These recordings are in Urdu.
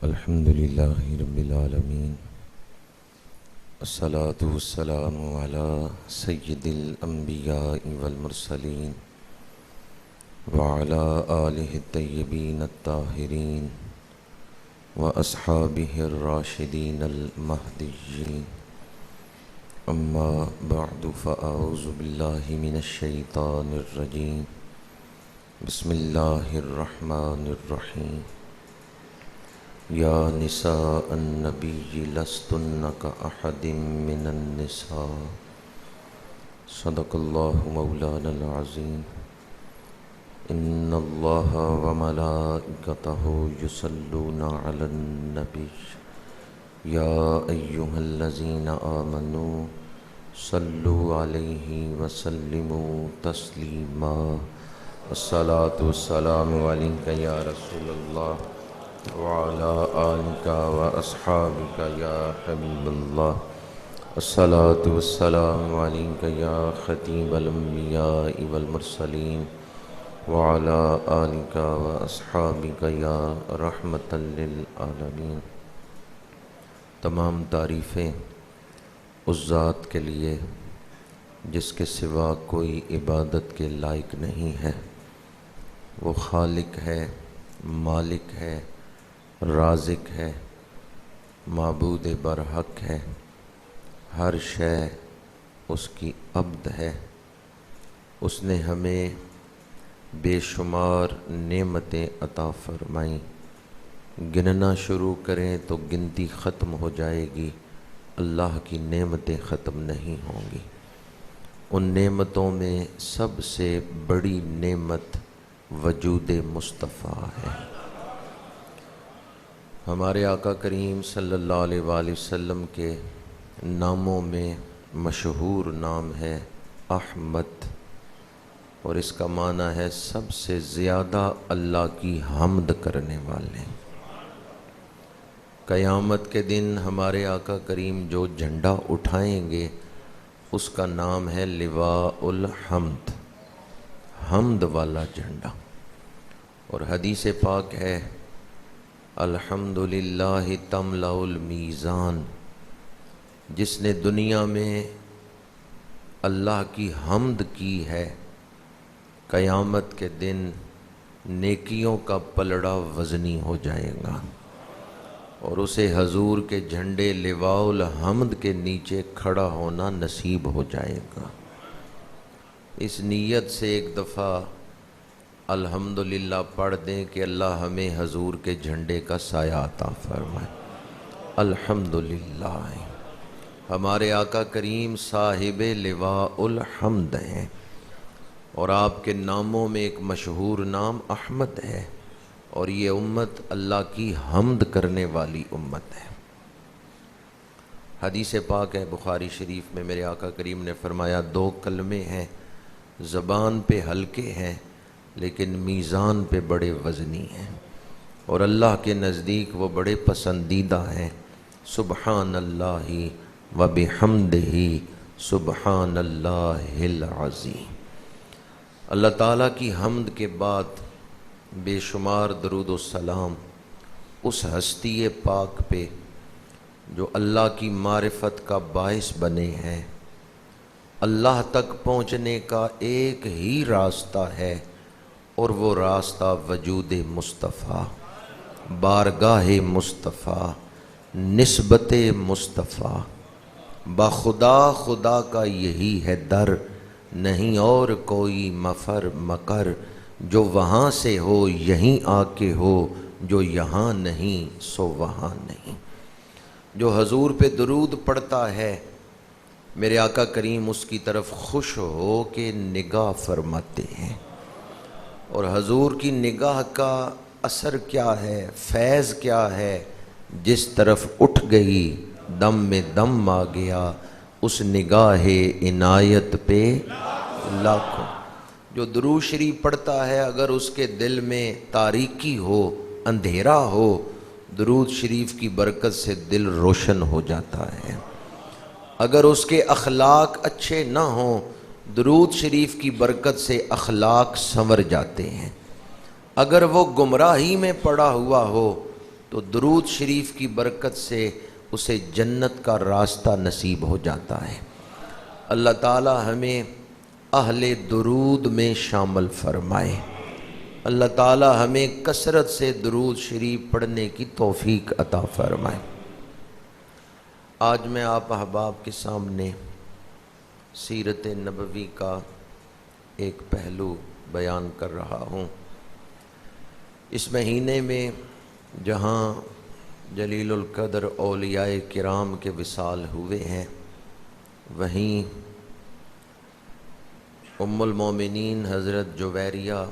الحمد للہ رب العالمین، الصلاة والسلام علی سید الانبیاء والمرسلین وعلی آلہ الطیبین الطاہرین واصحابہ الراشدین المہدیین، اما بعد فاعوذ باللہ من الشیطان الرجیم، بسم اللہ الرحمن الرحیم۔ یا نساء النبی لستن کأحد من النساء، صدق اللہ مولانا العظیم۔ ان اللہ وملائکتہ یصلون علی النبی یا ایہا الذین آمنوا صلوا علیہ وسلموا تسلیما۔ الصلاۃ والسلام علیک یا رسول اللہ وعلى آلك وأصحابك يا حبيب الله، الصلاة والسلام عليك يا خطيب الأنبياء والمرسلين وعلى آلك وأصحابك يا رحمة للعالمين۔ تمام تعریفیں اس ذات کے لیے جس کے سوا کوئی عبادت کے لائق نہیں ہے۔ وہ خالق ہے، مالک ہے، رازق ہے، معبود برحق ہے، ہر شے اس کی عبد ہے۔ اس نے ہمیں بے شمار نعمتیں عطا فرمائیں، گننا شروع کریں تو گنتی ختم ہو جائے گی، اللہ کی نعمتیں ختم نہیں ہوں گی۔ ان نعمتوں میں سب سے بڑی نعمت وجود مصطفیٰ ہے۔ ہمارے آقا کریم صلی اللہ علیہ وآلہ وسلم کے ناموں میں مشہور نام ہے احمد، اور اس کا معنی ہے سب سے زیادہ اللہ کی حمد کرنے والے۔ قیامت کے دن ہمارے آقا کریم جو جھنڈا اٹھائیں گے اس کا نام ہے لواء الحمد، حمد والا جھنڈا۔ اور حدیث پاک ہے الحمدللہ تملأ المیزان، جس نے دنیا میں اللہ کی حمد کی ہے، قیامت کے دن نیکیوں کا پلڑا وزنی ہو جائے گا، اور اسے حضور کے جھنڈے لواء الحمد کے نیچے کھڑا ہونا نصیب ہو جائے گا۔ اس نیت سے ایک دفعہ الحمدللہ پڑھ دیں کہ اللہ ہمیں حضور کے جھنڈے کا سایہ عطا فرمائے۔ الحمدللہ، ہمارے آقا کریم صاحب لواء الحمد ہیں، اور آپ کے ناموں میں ایک مشہور نام احمد ہے، اور یہ امت اللہ کی حمد کرنے والی امت ہے۔ حدیث پاک ہے بخاری شریف میں، میرے آقا کریم نے فرمایا دو کلمے ہیں، زبان پہ ہلکے ہیں لیکن میزان پہ بڑے وزنی ہیں، اور اللہ کے نزدیک وہ بڑے پسندیدہ ہیں۔ سبحان اللہ و بحمدہ سبحان اللہ العظیم۔ اللہ تعالیٰ کی حمد کے بعد بے شمار درود و سلام اس ہستی پاک پہ جو اللہ کی معرفت کا باعث بنے ہیں۔ اللہ تک پہنچنے کا ایک ہی راستہ ہے، اور وہ راستہ وجود مصطفیٰ، بارگاہ مصطفیٰ، نسبت مصطفیٰ۔ بخدا خدا کا یہی ہے در، نہیں اور کوئی مفر مکر، جو وہاں سے ہو یہیں آ کے ہو، جو یہاں نہیں سو وہاں نہیں۔ جو حضور پہ درود پڑھتا ہے میرے آقا کریم اس کی طرف خوش ہو کے نگاہ فرماتے ہیں، اور حضور کی نگاہ کا اثر کیا ہے، فیض کیا ہے، جس طرف اٹھ گئی دم میں دم آ گیا، اس نگاہ عنایت پہ لاکھوں۔ جو درود شریف پڑھتا ہے اگر اس کے دل میں تاریکی ہو، اندھیرا ہو، درود شریف کی برکت سے دل روشن ہو جاتا ہے۔ اگر اس کے اخلاق اچھے نہ ہوں، درود شریف کی برکت سے اخلاق سنور جاتے ہیں۔ اگر وہ گمراہی میں پڑا ہوا ہو تو درود شریف کی برکت سے اسے جنت کا راستہ نصیب ہو جاتا ہے۔ اللہ تعالی ہمیں اہل درود میں شامل فرمائے۔ اللہ تعالی ہمیں کثرت سے درود شریف پڑھنے کی توفیق عطا فرمائے۔ آج میں آپ احباب کے سامنے سیرت نبوی کا ایک پہلو بیان کر رہا ہوں۔ اس مہینے میں جہاں جلیل القدر اولیاء کرام کے وصال ہوئے ہیں، وہیں ام المومنین حضرت جویریہ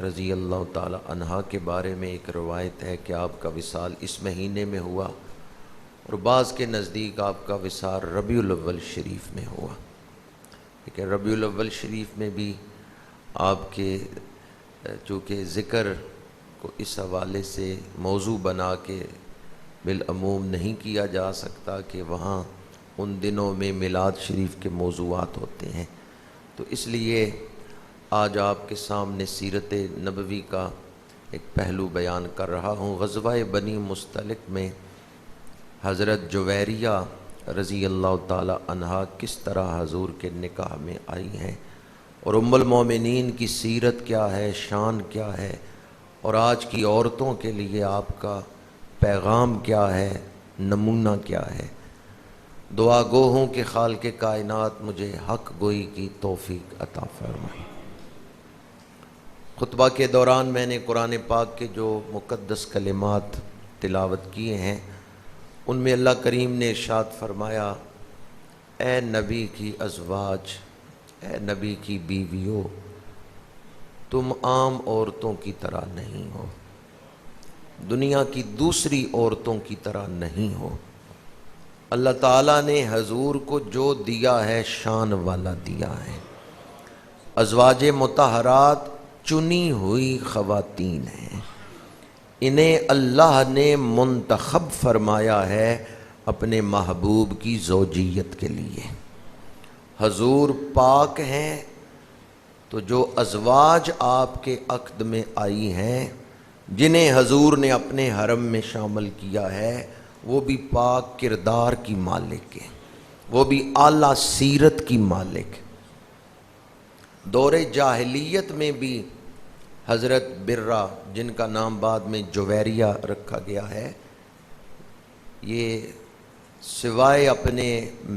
رضی اللہ تعالی عنہا کے بارے میں ایک روایت ہے کہ آپ کا وصال اس مہینے میں ہوا، اور بعض کے نزدیک آپ کا وصال ربیع الاول شریف میں ہوا، لیکن ربیع الاول شریف میں بھی آپ کے چونکہ ذکر کو اس حوالے سے موضوع بنا کے بالعموم نہیں کیا جا سکتا کہ وہاں ان دنوں میں میلاد شریف کے موضوعات ہوتے ہیں، تو اس لیے آج آپ کے سامنے سیرت نبوی کا ایک پہلو بیان کر رہا ہوں۔ غزوہ بنی مستلق میں حضرت جویریہ رضی اللہ تعالی عنہا کس طرح حضور کے نکاح میں آئی ہیں، اور ام المومنین کی سیرت کیا ہے، شان کیا ہے، اور آج کی عورتوں کے لیے آپ کا پیغام کیا ہے، نمونہ کیا ہے۔ دعا گو ہوں کہ خالق کائنات مجھے حق گوئی کی توفیق عطا فرمائے۔ خطبہ کے دوران میں نے قرآن پاک کے جو مقدس کلمات تلاوت کیے ہیں، ان میں اللہ کریم نے ارشاد فرمایا، اے نبی کی ازواج، اے نبی کی بیویوں، تم عام عورتوں کی طرح نہیں ہو، دنیا کی دوسری عورتوں کی طرح نہیں ہو۔ اللہ تعالیٰ نے حضور کو جو دیا ہے شان والا دیا ہے۔ ازواج مطہرات چنی ہوئی خواتین ہیں، انہیں اللہ نے منتخب فرمایا ہے اپنے محبوب کی زوجیت کے لیے۔ حضور پاک ہیں، تو جو ازواج آپ کے عقد میں آئی ہیں، جنہیں حضور نے اپنے حرم میں شامل کیا ہے، وہ بھی پاک کردار کی مالک ہیں، وہ بھی اعلیٰ سیرت کی مالک۔ دور جاہلیت میں بھی حضرت برہ، جن کا نام بعد میں جویریہ رکھا گیا ہے، یہ سوائے اپنے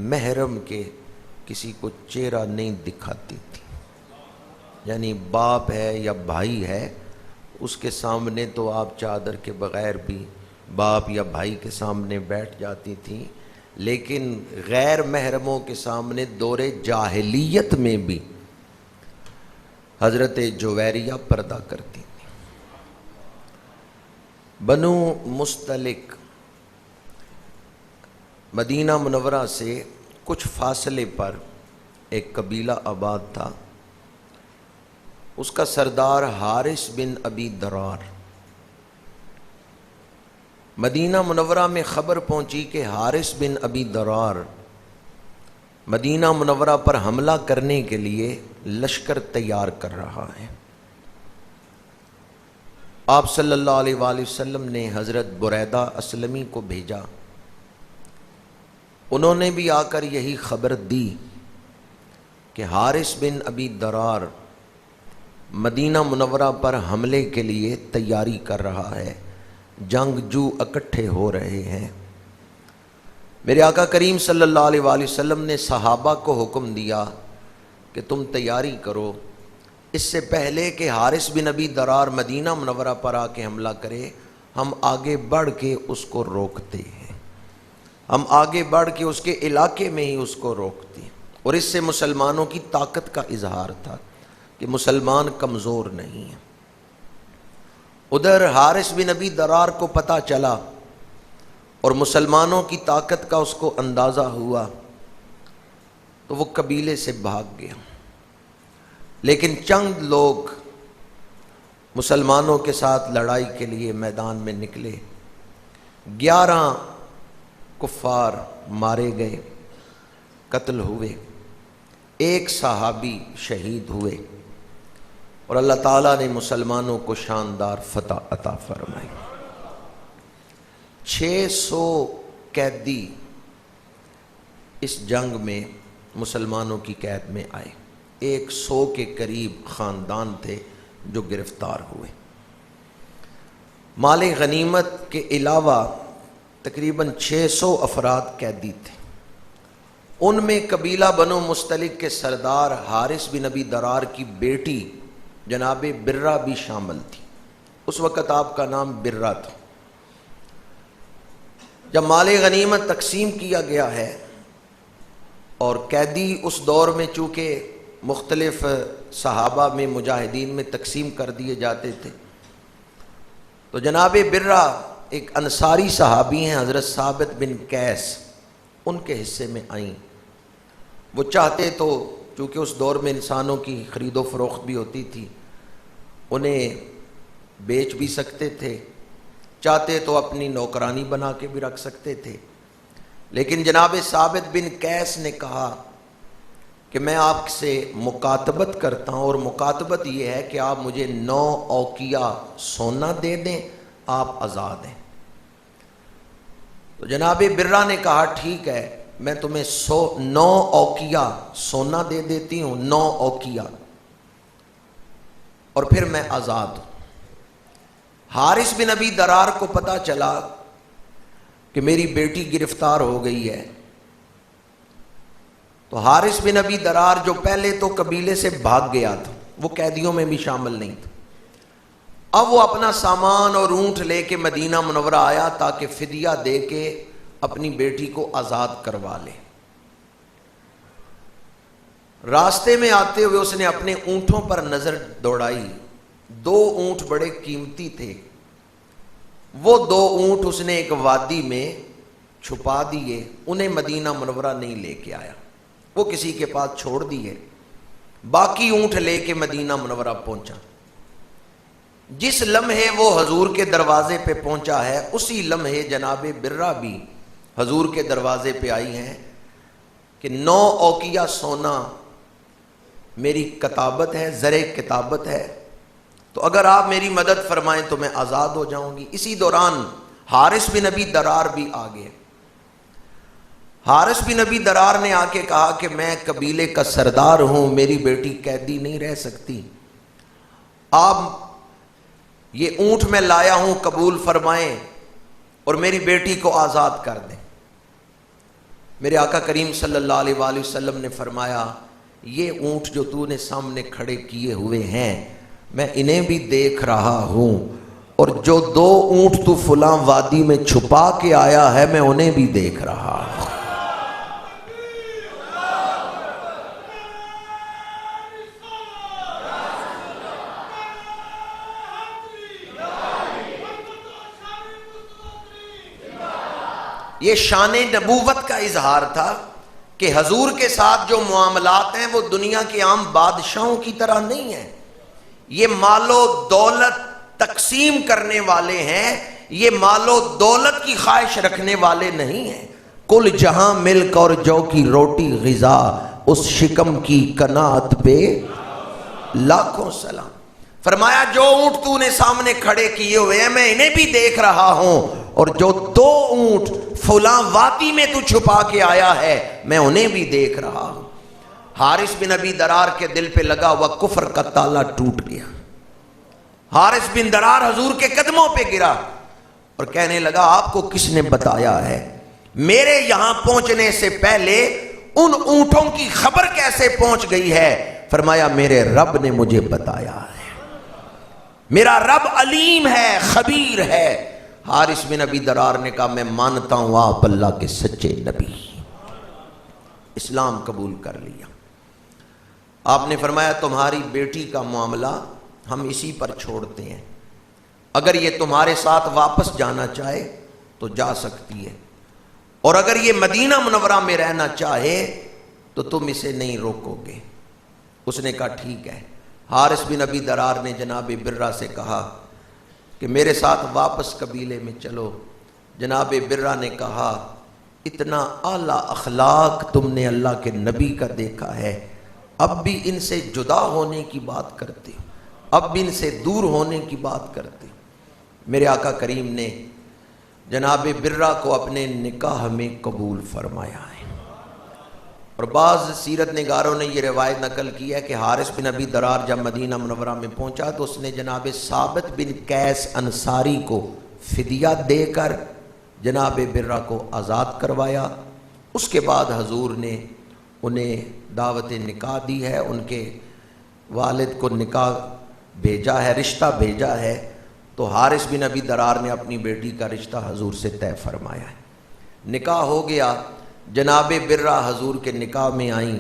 محرم کے کسی کو چہرہ نہیں دکھاتی تھی، یعنی باپ ہے یا بھائی ہے، اس کے سامنے تو آپ چادر کے بغیر بھی باپ یا بھائی کے سامنے بیٹھ جاتی تھیں، لیکن غیر محرموں کے سامنے دور جاہلیت میں بھی حضرت جویریہ پردہ کرتی تھیں۔ بنو مستلق مدینہ منورہ سے کچھ فاصلے پر ایک قبیلہ آباد تھا، اس کا سردار حارث بن ابی درار۔ مدینہ منورہ میں خبر پہنچی کہ حارث بن ابی درار مدینہ منورہ پر حملہ کرنے کے لیے لشکر تیار کر رہا ہے۔ آپ صلی اللہ علیہ وآلہ وسلم نے حضرت بریدہ اسلمی کو بھیجا، انہوں نے بھی آ کر یہی خبر دی کہ حارث بن ابی درار مدینہ منورہ پر حملے کے لیے تیاری کر رہا ہے، جنگجو اکٹھے ہو رہے ہیں۔ میرے آقا کریم صلی اللہ علیہ وآلہ وسلم نے صحابہ کو حکم دیا کہ تم تیاری کرو، اس سے پہلے کہ حارث بن ابی درار مدینہ منورہ پر آ کے حملہ کرے، ہم آگے بڑھ کے اس کو روکتے ہیں، ہم آگے بڑھ کے اس کے علاقے میں ہی اس کو روکتے ہیں۔ اور اس سے مسلمانوں کی طاقت کا اظہار تھا کہ مسلمان کمزور نہیں ہیں۔ ادھر حارث بن ابی درار کو پتہ چلا اور مسلمانوں کی طاقت کا اس کو اندازہ ہوا، تو وہ قبیلے سے بھاگ گیا، لیکن چند لوگ مسلمانوں کے ساتھ لڑائی کے لیے میدان میں نکلے۔ 11 کفار مارے گئے، قتل ہوئے، ایک صحابی شہید ہوئے، اور اللہ تعالیٰ نے مسلمانوں کو شاندار فتح عطا فرمائی۔ 600 قیدی اس جنگ میں مسلمانوں کی قید میں آئے. 100 کے قریب خاندان تھے جو گرفتار ہوئے. مال غنیمت کے علاوہ تقریباً 600 افراد قیدی تھے. ان میں قبیلہ بنو مستلق کے سردار حارث بن ابی درار کی بیٹی جناب برہ بھی شامل تھی. اس وقت آپ کا نام برہ تھا. جب مال غنیمت تقسیم کیا گیا ہے اور قیدی اس دور میں چونکہ مختلف صحابہ میں مجاہدین میں تقسیم کر دیے جاتے تھے، تو جناب برہ ایک انصاری صحابی ہیں حضرت ثابت بن قیس، ان کے حصے میں آئیں. وہ چاہتے تو چونکہ اس دور میں انسانوں کی خرید و فروخت بھی ہوتی تھی، انہیں بیچ بھی سکتے تھے، چاہتے تو اپنی نوکرانی بنا کے بھی رکھ سکتے تھے. لیکن جناب ثابت بن قیس نے کہا کہ میں آپ سے مکاتبت کرتا ہوں، اور مکاتبت یہ ہے کہ آپ مجھے 9 اوقیہ سونا دے دیں، آپ آزاد ہیں. تو جناب برہ نے کہا ٹھیک ہے، میں تمہیں 9 اوقیہ سونا دے دیتی ہوں، 9 اوقیہ، اور پھر میں آزاد ہوں. حارث بن ابی درار کو پتہ چلا کہ میری بیٹی گرفتار ہو گئی ہے. تو حارث بن ابی درار جو پہلے تو قبیلے سے بھاگ گیا تھا، وہ قیدیوں میں بھی شامل نہیں تھا، اب وہ اپنا سامان اور اونٹ لے کے مدینہ منورہ آیا تاکہ فدیہ دے کے اپنی بیٹی کو آزاد کروا لے. راستے میں آتے ہوئے اس نے اپنے اونٹوں پر نظر دوڑائی. 2 اونٹ بڑے قیمتی تھے. وہ 2 اونٹ اس نے ایک وادی میں چھپا دیے، انہیں مدینہ منورہ نہیں لے کے آیا، وہ کسی کے پاس چھوڑ دیے. باقی اونٹ لے کے مدینہ منورہ پہنچا. جس لمحے وہ حضور کے دروازے پہ پہنچا ہے، اسی لمحے جناب برہ بھی حضور کے دروازے پہ آئی ہیں کہ 9 اوقیہ سونا میری کتابت ہے، زر کتابت ہے، تو اگر آپ میری مدد فرمائیں تو میں آزاد ہو جاؤں گی. اسی دوران حارث بن ابی درار بھی آ گئے. حارث بن ابی درار نے آ کے کہا کہ میں قبیلے کا سردار ہوں، میری بیٹی قیدی نہیں رہ سکتی، آپ یہ اونٹ میں لایا ہوں قبول فرمائیں اور میری بیٹی کو آزاد کر دیں. میرے آقا کریم صلی اللہ علیہ وآلہ وسلم نے فرمایا یہ اونٹ جو تو نے سامنے کھڑے کیے ہوئے ہیں میں انہیں بھی دیکھ رہا ہوں، اور جو 2 اونٹ تو فلاں وادی میں چھپا کے آیا ہے میں انہیں بھی دیکھ رہا ہوں. یہ شان نبوت کا اظہار تھا کہ حضور کے ساتھ جو معاملات ہیں وہ دنیا کے عام بادشاہوں کی طرح نہیں ہیں. یہ مال و دولت تقسیم کرنے والے ہیں، یہ مال و دولت کی خواہش رکھنے والے نہیں ہیں. کل جہاں ملک اور جو کی روٹی غذا، اس شکم کی قناعت پہ لاکھوں سلام. فرمایا جو اونٹ تو نے سامنے کھڑے کیے ہوئے ہیں میں انہیں بھی دیکھ رہا ہوں، اور جو 2 اونٹ فلاں وادی میں تو چھپا کے آیا ہے میں انہیں بھی دیکھ رہا ہوں. حارث بن ابی درار کے دل پہ لگا ہوا کفر کا تالا ٹوٹ گیا. حارث بن درار حضور کے قدموں پہ گرا اور کہنے لگا آپ کو کس نے بتایا ہے؟ میرے یہاں پہنچنے سے پہلے ان اونٹوں کی خبر کیسے پہنچ گئی ہے؟ فرمایا میرے رب نے مجھے بتایا ہے، میرا رب علیم ہے، خبیر ہے. حارث بن ابی درار نے کہا میں مانتا ہوں آپ اللہ کے سچے نبی. اسلام قبول کر لیا. آپ نے فرمایا تمہاری بیٹی کا معاملہ ہم اسی پر چھوڑتے ہیں، اگر یہ تمہارے ساتھ واپس جانا چاہے تو جا سکتی ہے، اور اگر یہ مدینہ منورہ میں رہنا چاہے تو تم اسے نہیں روکو گے. اس نے کہا ٹھیک ہے. حارث بن ابی درار نے جناب برہ سے کہا کہ میرے ساتھ واپس قبیلے میں چلو. جناب برہ نے کہا اتنا اعلیٰ اخلاق تم نے اللہ کے نبی کا دیکھا ہے، اب بھی ان سے جدا ہونے کی بات کرتے ہو، اب بھی ان سے دور ہونے کی بات کرتے ہو. میرے آقا کریم نے جناب برہ کو اپنے نکاح میں قبول فرمایا ہے۔ اور بعض سیرت نگاروں نے یہ روایت نقل کی ہے کہ حارث بن ابی درار جب مدینہ منورہ میں پہنچا تو اس نے جناب ثابت بن قیس انصاری کو فدیہ دے کر جناب برہ کو آزاد کروایا۔ اس کے بعد حضور نے انہیں دعوت نکاح دی ہے، ان کے والد کو نکاح بھیجا ہے، رشتہ بھیجا ہے، تو حارث بن ابی درار نے اپنی بیٹی کا رشتہ حضور سے طے فرمایا ہے۔ نکاح ہو گیا، جناب برہ حضور کے نکاح میں آئیں۔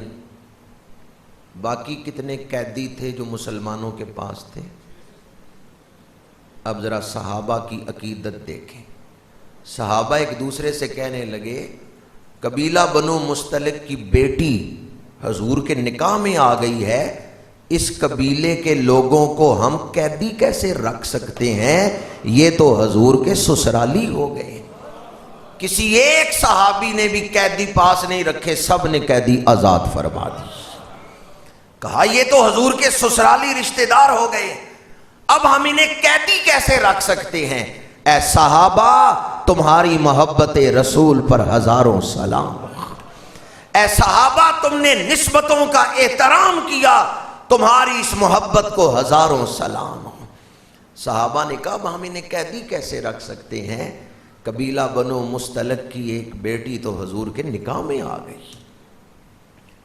باقی کتنے قیدی تھے جو مسلمانوں کے پاس تھے؟ اب ذرا صحابہ کی عقیدت دیکھیں۔ صحابہ ایک دوسرے سے کہنے لگے قبیلہ بنو مستلق کی بیٹی حضور کے نکاح میں آ گئی ہے، اس قبیلے کے لوگوں کو ہم قیدی کیسے رکھ سکتے ہیں؟ یہ تو حضور کے سسرالی ہو گئے۔ کسی ایک صحابی نے بھی قیدی پاس نہیں رکھے، سب نے قیدی آزاد فرما دی۔ کہا یہ تو حضور کے سسرالی رشتہ دار ہو گئے، اب ہم انہیں قیدی کیسے رکھ سکتے ہیں؟ اے صحابہ، تمہاری محبت رسول پر ہزاروں سلام۔ اے صحابہ، تم نے نسبتوں کا احترام کیا، تمہاری اس محبت کو ہزاروں سلام۔ صحابہ نے کہا اب ہم انہیں قیدی کیسے رکھ سکتے ہیں؟ قبیلہ بنو مستلق کی ایک بیٹی تو حضور کے نکاح میں آ گئی۔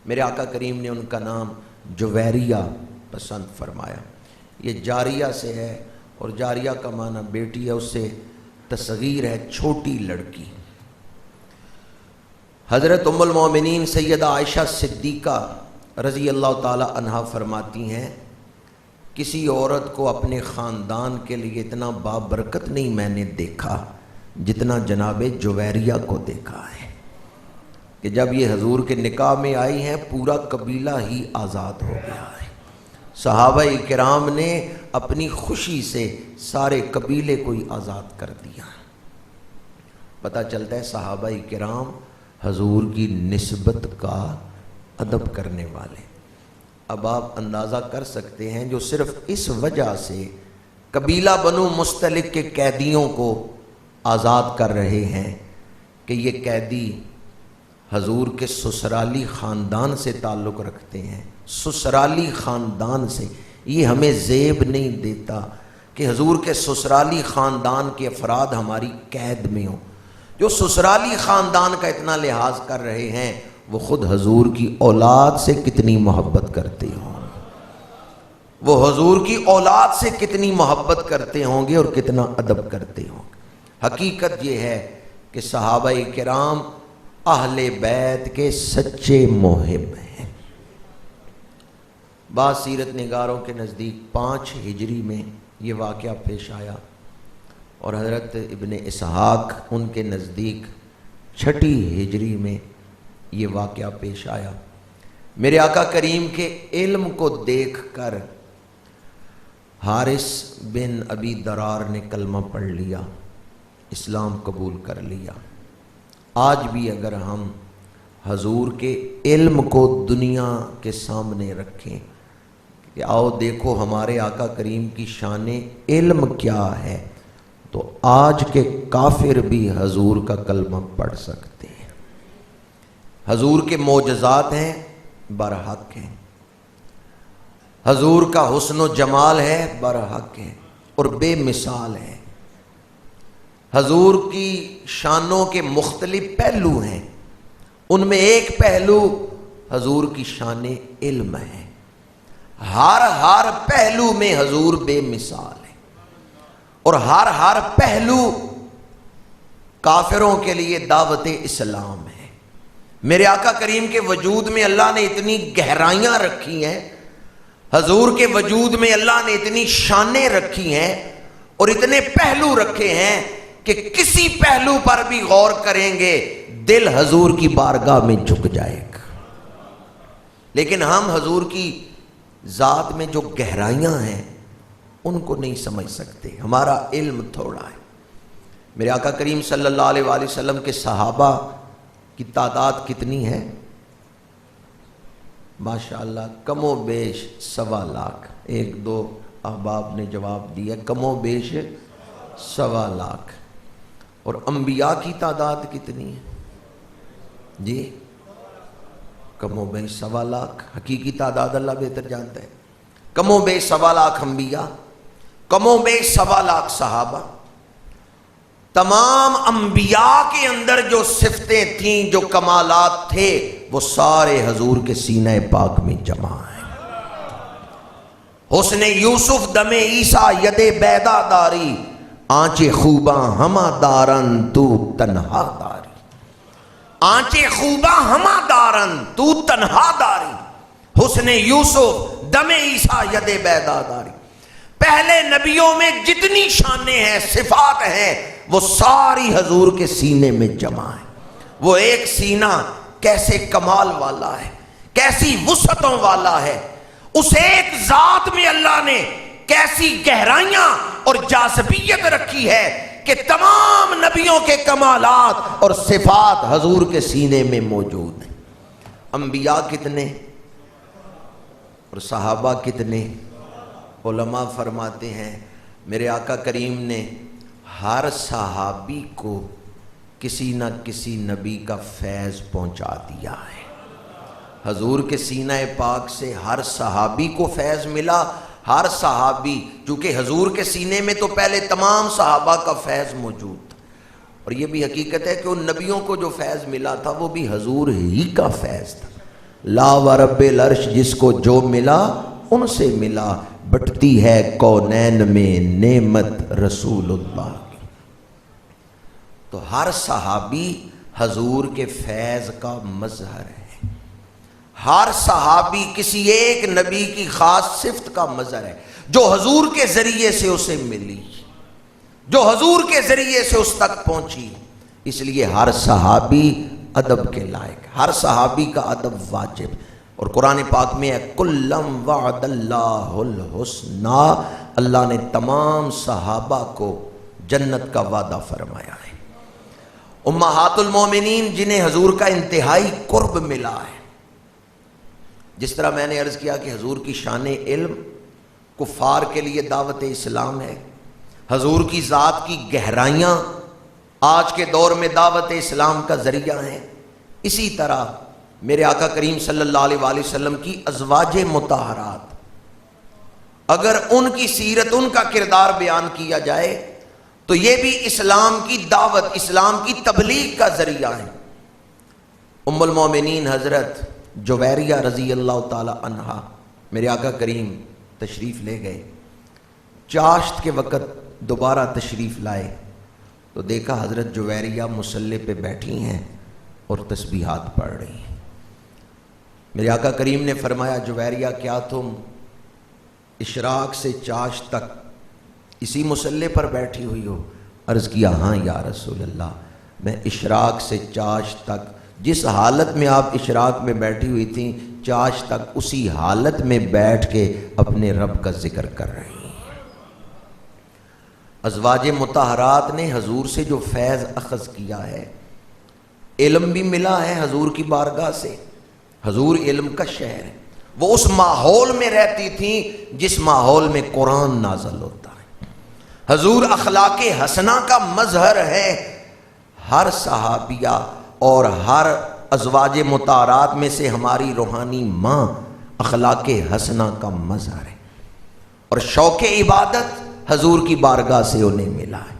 میرے آقا کریم نے ان کا نام جویریہ پسند فرمایا۔ یہ جاریہ سے ہے، اور جاریہ کا معنی بیٹی ہے، اس سے تصغیر ہے، چھوٹی لڑکی۔ حضرت ام المومنین سیدہ عائشہ صدیقہ رضی اللہ تعالی عنہا فرماتی ہیں کسی عورت کو اپنے خاندان کے لیے اتنا بابرکت نہیں میں نے دیکھا جتنا جناب جویریہ کو دیکھا ہے، کہ جب یہ حضور کے نکاح میں آئی ہیں پورا قبیلہ ہی آزاد ہو گیا ہے۔ صحابہ کرام نے اپنی خوشی سے سارے قبیلے کو ہی آزاد کر دیا۔ پتہ چلتا ہے صحابہ کرام حضور کی نسبت کا ادب کرنے والے۔ اب آپ اندازہ کر سکتے ہیں جو صرف اس وجہ سے قبیلہ بنو مستلق کے قیدیوں کو آزاد کر رہے ہیں کہ یہ قیدی حضور کے سسرالی خاندان سے تعلق رکھتے ہیں، سسرالی خاندان سے۔ یہ ہمیں زیب نہیں دیتا کہ حضور کے سسرالی خاندان کے افراد ہماری قید میں ہوں۔ جو سسرالی خاندان کا اتنا لحاظ کر رہے ہیں وہ خود حضور کی اولاد سے کتنی محبت کرتے ہوں، وہ حضور کی اولاد سے کتنی محبت کرتے ہوں گے اور کتنا ادب کرتے ہوں گے۔ حقیقت یہ ہے کہ صحابہ کرام اہل بیت کے سچے محب ہیں۔ بعض سیرت نگاروں کے نزدیک 5 ہجری میں یہ واقعہ پیش آیا، اور حضرت ابن اسحاق ان کے نزدیک 6 ہجری میں یہ واقعہ پیش آیا۔ میرے آقا کریم کے علم کو دیکھ کر حارث بن ابی درار نے کلمہ پڑھ لیا، اسلام قبول کر لیا۔ آج بھی اگر ہم حضور کے علم کو دنیا کے سامنے رکھیں کہ آؤ دیکھو ہمارے آقا کریم کی شان علم کیا ہے، تو آج کے کافر بھی حضور کا کلمہ پڑھ سکتے ہیں۔ حضور کے معجزات ہیں، برحق ہیں، حضور کا حسن و جمال ہے، برحق ہے اور بے مثال ہے۔ حضور کی شانوں کے مختلف پہلو ہیں، ان میں ایک پہلو حضور کی شان علم ہے۔ ہر پہلو میں حضور بے مثال ہے، اور ہر پہلو کافروں کے لیے دعوت اسلام ہے۔ میرے آقا کریم کے وجود میں اللہ نے اتنی گہرائیاں رکھی ہیں، حضور کے وجود میں اللہ نے اتنی شانیں رکھی ہیں اور اتنے پہلو رکھے ہیں کہ کسی پہلو پر بھی غور کریں گے دل حضور کی بارگاہ میں جھک جائے گا۔ لیکن ہم حضور کی ذات میں جو گہرائیاں ہیں ان کو نہیں سمجھ سکتے، ہمارا علم تھوڑا ہے۔ میرے آقا کریم صلی اللہ علیہ وآلہ وسلم کے صحابہ کی تعداد کتنی ہے؟ ماشاءاللہ کم و بیش 1.25 لاکھ۔ 1-2 احباب نے جواب دیا، کم و بیش 1.25 لاکھ۔ اور انبیاء کی تعداد کتنی ہے جی؟ کم و بیش 1.25 لاکھ. حقیقی تعداد اللہ بہتر جانتا ہے. کم و بیش 1.25 لاکھ انبیاء، کم و بیش 1.25 لاکھ صحابہ. تمام انبیاء کے اندر جو صفتیں تھیں، جو کمالات تھے، وہ سارے حضور کے سینہ پاک میں جمع ہیں. حسن یوسف دم عیسیٰ ید بیدا داری، آنچے خوباں ہما دارن تو تنہا داری. آنچے خوباں ہما دارن تو تنہا داری. حسن یوسف دم عیسیٰ ید بیدا داری. پہلے نبیوں میں جتنی شانیں ہیں، صفات ہیں، وہ ساری حضور کے سینے میں جمع ہیں. وہ ایک سینہ کیسے کمال والا ہے، کیسی وسعتوں والا ہے. اس ایک ذات میں اللہ نے کیسی گہرائیاں اور جاذبیت رکھی ہے کہ تمام نبیوں کے کمالات اور صفات حضور کے سینے میں موجود ہیں. انبیاء کتنے اور صحابہ کتنے؟ علماء فرماتے ہیں میرے آقا کریم نے ہر صحابی کو کسی نہ کسی نبی کا فیض پہنچا دیا ہے. حضور کے سینہ پاک سے ہر صحابی کو فیض ملا. ہر صحابی، چونکہ حضور کے سینے میں تو پہلے تمام صحابہ کا فیض موجود تھا، اور یہ بھی حقیقت ہے کہ ان نبیوں کو جو فیض ملا تھا وہ بھی حضور ہی کا فیض تھا. لا و رب العرش جس کو جو ملا ان سے ملا، بٹتی ہے کونین میں نعمت رسول اللہ کی. تو ہر صحابی حضور کے فیض کا مظہر ہے. ہر صحابی کسی ایک نبی کی خاص صفت کا مظہر ہے جو حضور کے ذریعے سے اسے ملی، جو حضور کے ذریعے سے اس تک پہنچی. اس لیے ہر صحابی ادب کے لائق، ہر صحابی کا ادب واجب. اور قرآن پاک میں ہے کلم وعد اللہ الحسنی، اللہ نے تمام صحابہ کو جنت کا وعدہ فرمایا ہے. امہات المومنین جنہیں حضور کا انتہائی قرب ملا ہے. جس طرح میں نے عرض کیا کہ حضور کی شان علم کفار کے لیے دعوت اسلام ہے، حضور کی ذات کی گہرائیاں آج کے دور میں دعوت اسلام کا ذریعہ ہیں. اسی طرح میرے آقا کریم صلی اللہ علیہ وآلہ وسلم کی ازواج مطہرات، اگر ان کی سیرت، ان کا کردار بیان کیا جائے تو یہ بھی اسلام کی دعوت، اسلام کی تبلیغ کا ذریعہ ہے. ام المومنین حضرت جویریہ رضی اللہ تعالی عنہا، میرے آقا کریم تشریف لے گئے. چاشت کے وقت دوبارہ تشریف لائے تو دیکھا حضرت جویریہ مصلی پہ بیٹھی ہیں اور تسبیحات پڑھ رہی ہیں. میرے آقا کریم نے فرمایا جویریہ کیا تم اشراق سے چاشت تک اسی مصلی پر بیٹھی ہوئی ہو؟ عرض کیا ہاں یا رسول اللہ، میں اشراق سے چاشت تک جس حالت میں آپ اشراق میں بیٹھی ہوئی تھیں چاشت تک اسی حالت میں بیٹھ کے اپنے رب کا ذکر کر رہی ہیں. ازواج مطہرات نے حضور سے جو فیض اخذ کیا ہے، علم بھی ملا ہے حضور کی بارگاہ سے. حضور علم کا شہر ہے. وہ اس ماحول میں رہتی تھیں جس ماحول میں قرآن نازل ہوتا ہے. حضور اخلاق حسنہ کا مظہر ہے. ہر صحابیہ اور ہر ازواج مطہرات میں سے ہماری روحانی ماں اخلاق حسنہ کا مظہر ہے، اور شوق عبادت حضور کی بارگاہ سے انہیں ملا ہے.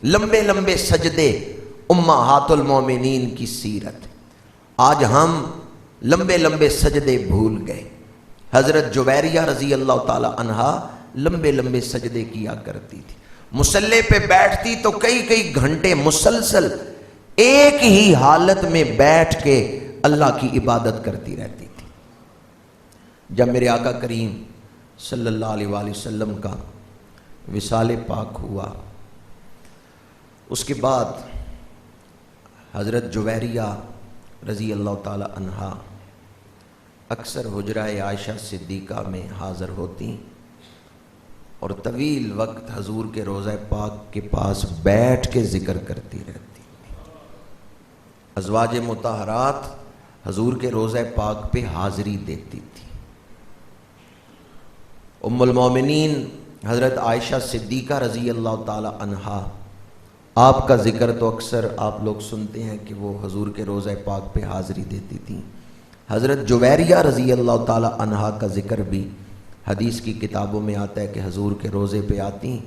لمبے لمبے سجدے امہات المومنین کی سیرت. آج ہم لمبے لمبے سجدے بھول گئے. حضرت جویریہ رضی اللہ تعالی عنہا لمبے لمبے سجدے کیا کرتی تھی. مصلی پہ بیٹھتی تو کئی کئی گھنٹے مسلسل ایک ہی حالت میں بیٹھ کے اللہ کی عبادت کرتی رہتی تھی. جب میرے آقا کریم صلی اللہ علیہ وآلہ وسلم کا وصال پاک ہوا، اس کے بعد حضرت جویریہ رضی اللہ تعالی عنہا اکثر حجرہ عائشہ صدیقہ میں حاضر ہوتی اور طویل وقت حضور کے روضہ پاک کے پاس بیٹھ کے ذکر کرتی رہتی. ازواج مطہرات حضور کے روضہ پاک پہ حاضری دیتی تھی. ام المومنین حضرت عائشہ صدیقہ رضی اللہ تعالی عنہا آپ کا ذکر تو اکثر آپ لوگ سنتے ہیں کہ وہ حضور کے روضہ پاک پہ حاضری دیتی تھیں. حضرت جویریہ رضی اللہ تعالی عنہا کا ذکر بھی حدیث کی کتابوں میں آتا ہے کہ حضور کے روضے پہ آتی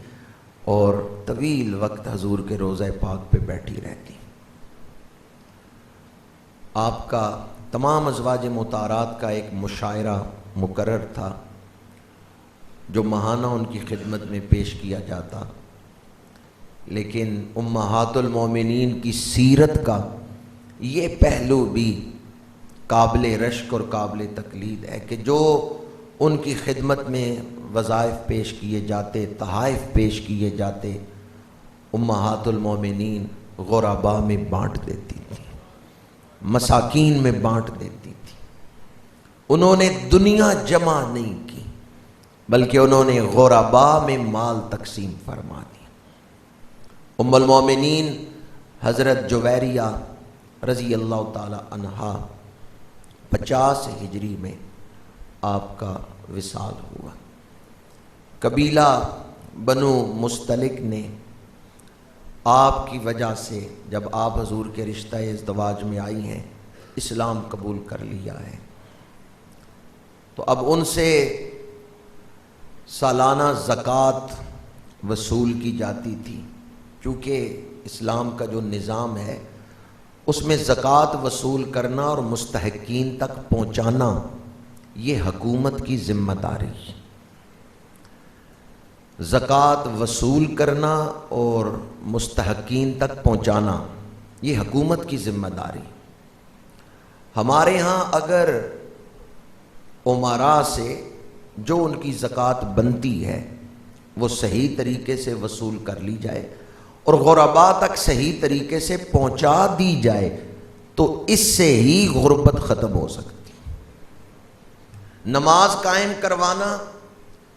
اور طویل وقت حضور کے روضہ پاک پہ بیٹھی رہتی. آپ کا تمام ازواج مطہرات کا ایک مشاعرہ مقرر تھا جو ماہانہ ان کی خدمت میں پیش کیا جاتا، لیکن امہات المومنین کی سیرت کا یہ پہلو بھی قابل رشک اور قابل تقلید ہے کہ جو ان کی خدمت میں وظائف پیش کیے جاتے، تحائف پیش کیے جاتے، امہات المومنین غرباء میں بانٹ دیتی تھی، مساکین میں بانٹ دیتی تھی. انہوں نے دنیا جمع نہیں کی بلکہ انہوں نے غرباء میں مال تقسیم فرما دیا. ام المومنین حضرت جویریہ رضی اللہ تعالی عنہا 50 ہجری میں آپ کا وصال ہوا. قبیلہ بنو مستلق نے آپ کی وجہ سے جب آپ حضور کے رشتہ ازدواج میں آئی ہیں اسلام قبول کر لیا ہے، تو اب ان سے سالانہ زکوٰۃ وصول کی جاتی تھی. چونکہ اسلام کا جو نظام ہے اس میں زکوٰۃ وصول کرنا اور مستحقین تک پہنچانا یہ حکومت کی ذمہ داری ہے. زکوٰۃ وصول کرنا اور مستحقین تک پہنچانا یہ حکومت کی ذمہ داری. ہمارے ہاں اگر امراء سے جو ان کی زکوٰۃ بنتی ہے وہ صحیح طریقے سے وصول کر لی جائے اور غرباء تک صحیح طریقے سے پہنچا دی جائے تو اس سے ہی غربت ختم ہو سکتی. نماز قائم کروانا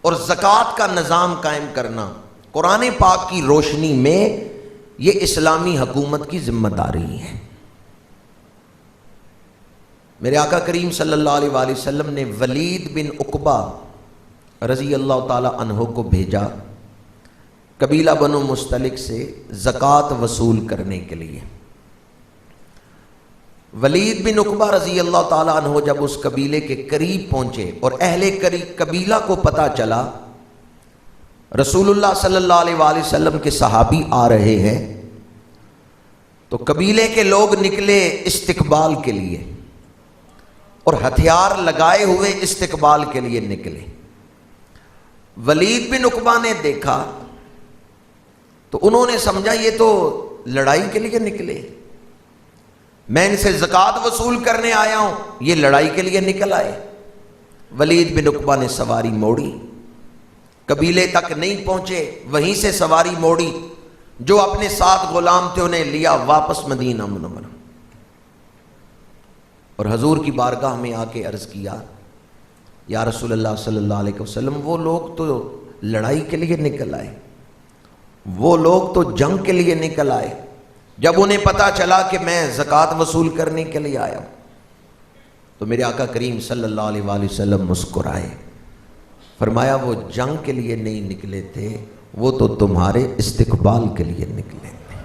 اور زکوٰۃ کا نظام قائم کرنا قرآن پاک کی روشنی میں یہ اسلامی حکومت کی ذمہ داری ہے. میرے آقا کریم صلی اللہ علیہ وآلہ وسلم نے ولید بن عقبہ رضی اللہ تعالی عنہ کو بھیجا قبیلہ بنو مستلق سے زکوٰۃ وصول کرنے کے لیے. ولید بن عقبہ رضی اللہ تعالیٰ عنہ جب اس قبیلے کے قریب پہنچے اور اہل قبیلہ کو پتہ چلا رسول اللہ صلی اللہ علیہ وآلہ وسلم کے صحابی آ رہے ہیں، تو قبیلے کے لوگ نکلے استقبال کے لیے اور ہتھیار لگائے ہوئے استقبال کے لیے نکلے. ولید بن عقبہ نے دیکھا تو انہوں نے سمجھا یہ تو لڑائی کے لیے نکلے، میں ان سے زکوٰۃ وصول کرنے آیا ہوں، یہ لڑائی کے لیے نکل آئے. ولید بن عقبہ نے سواری موڑی، قبیلے تک نہیں پہنچے، وہیں سے سواری موڑی، جو اپنے ساتھ غلام تھے انہیں لیا واپس مدینہ منورہ اور حضور کی بارگاہ میں آ کے عرض کیا یا رسول اللہ صلی اللہ علیہ وسلم وہ لوگ تو لڑائی کے لیے نکل آئے، وہ لوگ تو جنگ کے لیے نکل آئے، جب انہیں پتا چلا کہ میں زکوٰۃ وصول کرنے کے لیے آیا ہوں تو میرے آقا کریم صلی اللہ علیہ وآلہ وسلم مسکرائے، فرمایا وہ جنگ کے لیے نہیں نکلے تھے، وہ تو تمہارے استقبال کے لیے نکلے تھے.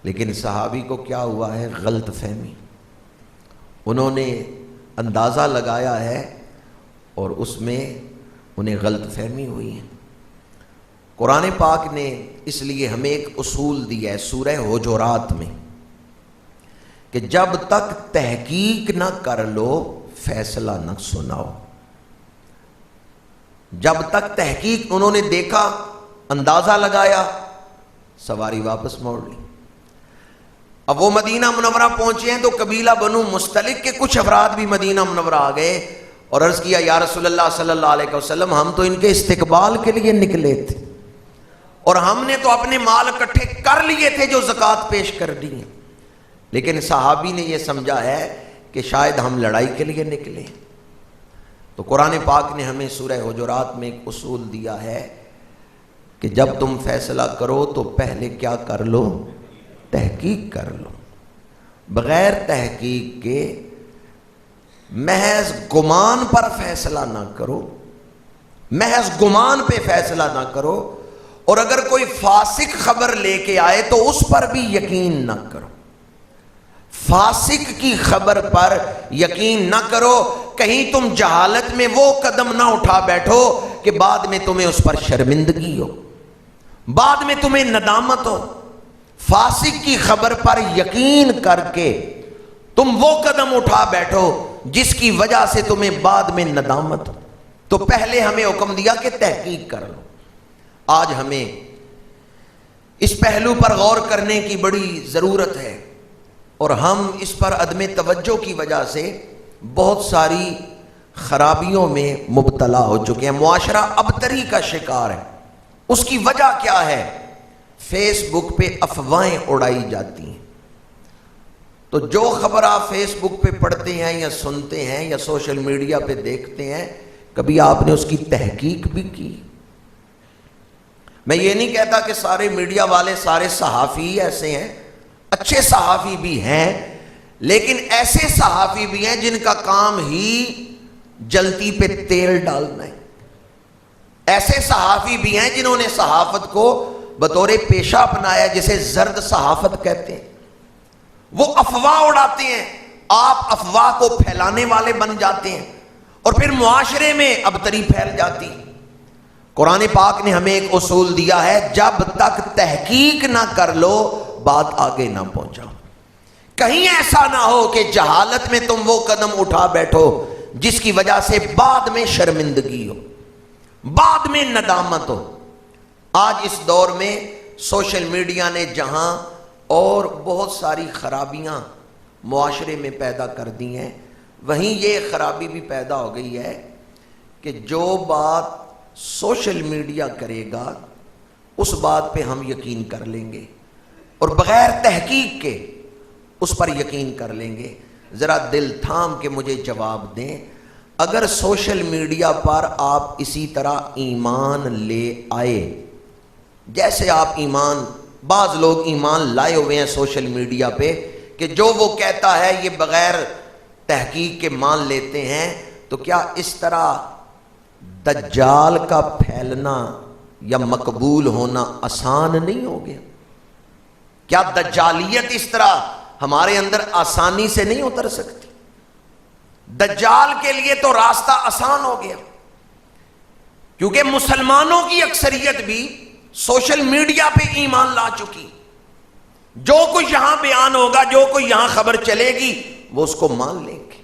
لیکن صحابی کو کیا ہوا ہے؟ غلط فہمی. انہوں نے اندازہ لگایا ہے اور اس میں انہیں غلط فہمی ہوئی ہے. قرآن پاک نے اس لیے ہمیں ایک اصول دیا ہے سورہ حجرات میں کہ جب تک تحقیق نہ کر لو فیصلہ نہ سناؤ. جب تک تحقیق انہوں نے دیکھا، اندازہ لگایا، سواری واپس موڑ لی. اب وہ مدینہ منورہ پہنچے ہیں تو قبیلہ بنو مستلق کے کچھ افراد بھی مدینہ منورہ آ گئے اور عرض کیا یا رسول اللہ صلی اللہ علیہ وسلم ہم تو ان کے استقبال کے لیے نکلے تھے اور ہم نے تو اپنے مال اکٹھے کر لیے تھے جو زکوٰۃ پیش کر دی ہیں. لیکن صحابی نے یہ سمجھا ہے کہ شاید ہم لڑائی کے لیے نکلے. تو قرآن پاک نے ہمیں سورہ حجرات میں ایک اصول دیا ہے کہ جب تم فیصلہ کرو تو پہلے کیا کر لو؟ تحقیق کر لو. بغیر تحقیق کے محض گمان پر فیصلہ نہ کرو، محض گمان پہ فیصلہ نہ کرو. اور اگر کوئی فاسق خبر لے کے آئے تو اس پر بھی یقین نہ کرو، فاسق کی خبر پر یقین نہ کرو، کہیں تم جہالت میں وہ قدم نہ اٹھا بیٹھو کہ بعد میں تمہیں اس پر شرمندگی ہو، بعد میں تمہیں ندامت ہو۔ فاسق کی خبر پر یقین کر کے تم وہ قدم اٹھا بیٹھو جس کی وجہ سے تمہیں بعد میں ندامت ہو۔ تو پہلے ہمیں حکم دیا کہ تحقیق کر لو۔ آج ہمیں اس پہلو پر غور کرنے کی بڑی ضرورت ہے، اور ہم اس پر عدم توجہ کی وجہ سے بہت ساری خرابیوں میں مبتلا ہو چکے ہیں۔ معاشرہ ابتری کا شکار ہے۔ اس کی وجہ کیا ہے؟ فیس بک پہ افواہیں اڑائی جاتی ہیں۔ تو جو خبر آپ فیس بک پہ پڑھتے ہیں یا سنتے ہیں یا سوشل میڈیا پہ دیکھتے ہیں، کبھی آپ نے اس کی تحقیق بھی کی؟ میں یہ نہیں کہتا کہ سارے میڈیا والے سارے صحافی ایسے ہیں، اچھے صحافی بھی ہیں، لیکن ایسے صحافی بھی ہیں جن کا کام ہی جلتی پہ تیل ڈالنا ہے۔ ایسے صحافی بھی ہیں جنہوں نے صحافت کو بطور پیشہ اپنایا، جسے زرد صحافت کہتے ہیں۔ وہ افواہ اڑاتے ہیں، آپ افواہ کو پھیلانے والے بن جاتے ہیں، اور پھر معاشرے میں ابتری پھیل جاتی۔ قرآن پاک نے ہمیں ایک اصول دیا ہے، جب تک تحقیق نہ کر لو بات آگے نہ پہنچاؤ۔ کہیں ایسا نہ ہو کہ جہالت میں تم وہ قدم اٹھا بیٹھو جس کی وجہ سے بعد میں شرمندگی ہو، بعد میں ندامت ہو۔ آج اس دور میں سوشل میڈیا نے جہاں اور بہت ساری خرابیاں معاشرے میں پیدا کر دی ہیں، وہیں یہ خرابی بھی پیدا ہو گئی ہے کہ جو بات سوشل میڈیا کرے گا اس بات پہ ہم یقین کر لیں گے، اور بغیر تحقیق کے اس پر یقین کر لیں گے۔ ذرا دل تھام کے مجھے جواب دیں، اگر سوشل میڈیا پر آپ اسی طرح ایمان لے آئے جیسے آپ ایمان، بعض لوگ ایمان لائے ہوئے ہیں سوشل میڈیا پہ کہ جو وہ کہتا ہے یہ بغیر تحقیق کے مان لیتے ہیں، تو کیا اس طرح دجال کا پھیلنا یا مقبول ہونا آسان نہیں ہو گیا؟ کیا دجالیت اس طرح ہمارے اندر آسانی سے نہیں اتر سکتی؟ دجال کے لیے تو راستہ آسان ہو گیا، کیونکہ مسلمانوں کی اکثریت بھی سوشل میڈیا پہ ایمان لا چکی۔ جو کچھ یہاں بیان ہوگا، جو کوئی یہاں خبر چلے گی، وہ اس کو مان لیں گے